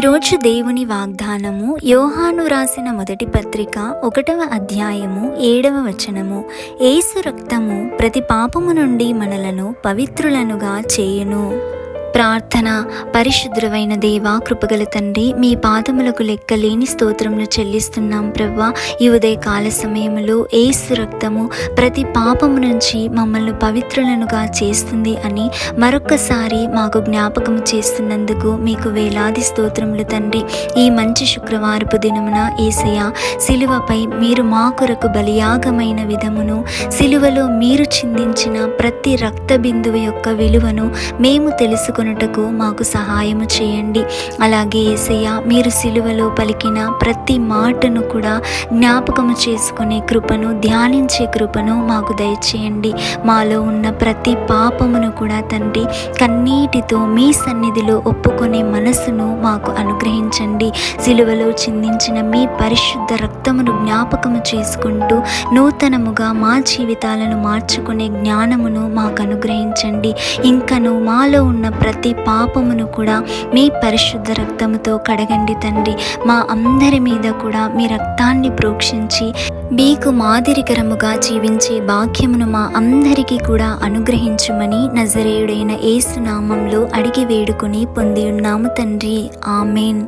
ఈరోజు దేవుని వాగ్దానము యోహాను రాసిన మొదటి పత్రిక 1వ అధ్యాయము 7వ వచనము. యేసు రక్తము ప్రతి పాపము నుండి మనలను పవిత్రులనుగా చేయును. ప్రార్థన. పరిశుద్ధుడైన దేవా, కృపగల తండ్రి, మీ పాదములకు లెక్కలేని స్తోత్రములు చెల్లిస్తున్నాం ప్రభువా. ఈ ఉదయ కాల సమయంలో యేసు రక్తము ప్రతి పాపము నుంచి మమ్మల్ని పవిత్రులనుగా చేస్తుంది అని మరొక్కసారి మాకు జ్ఞాపకము చేస్తున్నందుకు మీకు వేలాది స్తోత్రములు తండ్రి. ఈ మంచి శుక్రవారపు దినమున యేసయ్య సిలువపై మీరు మా కొరకు బలియాగమైన విధమును, సిలువలో మీరు చిందించిన ప్రతి రక్త బిందువు యొక్క విలువను మేము తెలుసుకున్నటకు మాకు సహాయము చేయండి. అలాగే యేసయ్య, మీరు సిలువలో పలికిన ప్రతి మాటను కూడా జ్ఞాపకము చేసుకునే కృపను, ధ్యానించే కృపను మాకు దయచేయండి. మాలో ఉన్న ప్రతి పాపమును కూడా తండ్రి కన్నీటితో మీ సన్నిధిలో ఒప్పుకునే మనసును మాకు అనుగ్రహించండి. సిలువలో చిందించిన మీ పరిశుద్ధ రక్తమును జ్ఞాపకము చేసుకుంటూ నూతనముగా మా జీవితాలను మార్చుకునే జ్ఞానమును మాకు అనుగ్రహించండి. ఇంకను మాలో ఉన్న ప్రతి పాపమును కూడా మీ పరిశుద్ధ రక్తముతో కడగండి తండ్రి. మా అందరి మీద కూడా మీ రక్తాన్ని ప్రోక్షించి మీకు మాదిరికరముగా జీవించే భాగ్యమును మా అందరికీ కూడా అనుగ్రహించుమని నజరేయుడైన యేసు నామంలో అడిగి వేడుకొని పొంది ఉన్నాము తండ్రి. ఆమేన్.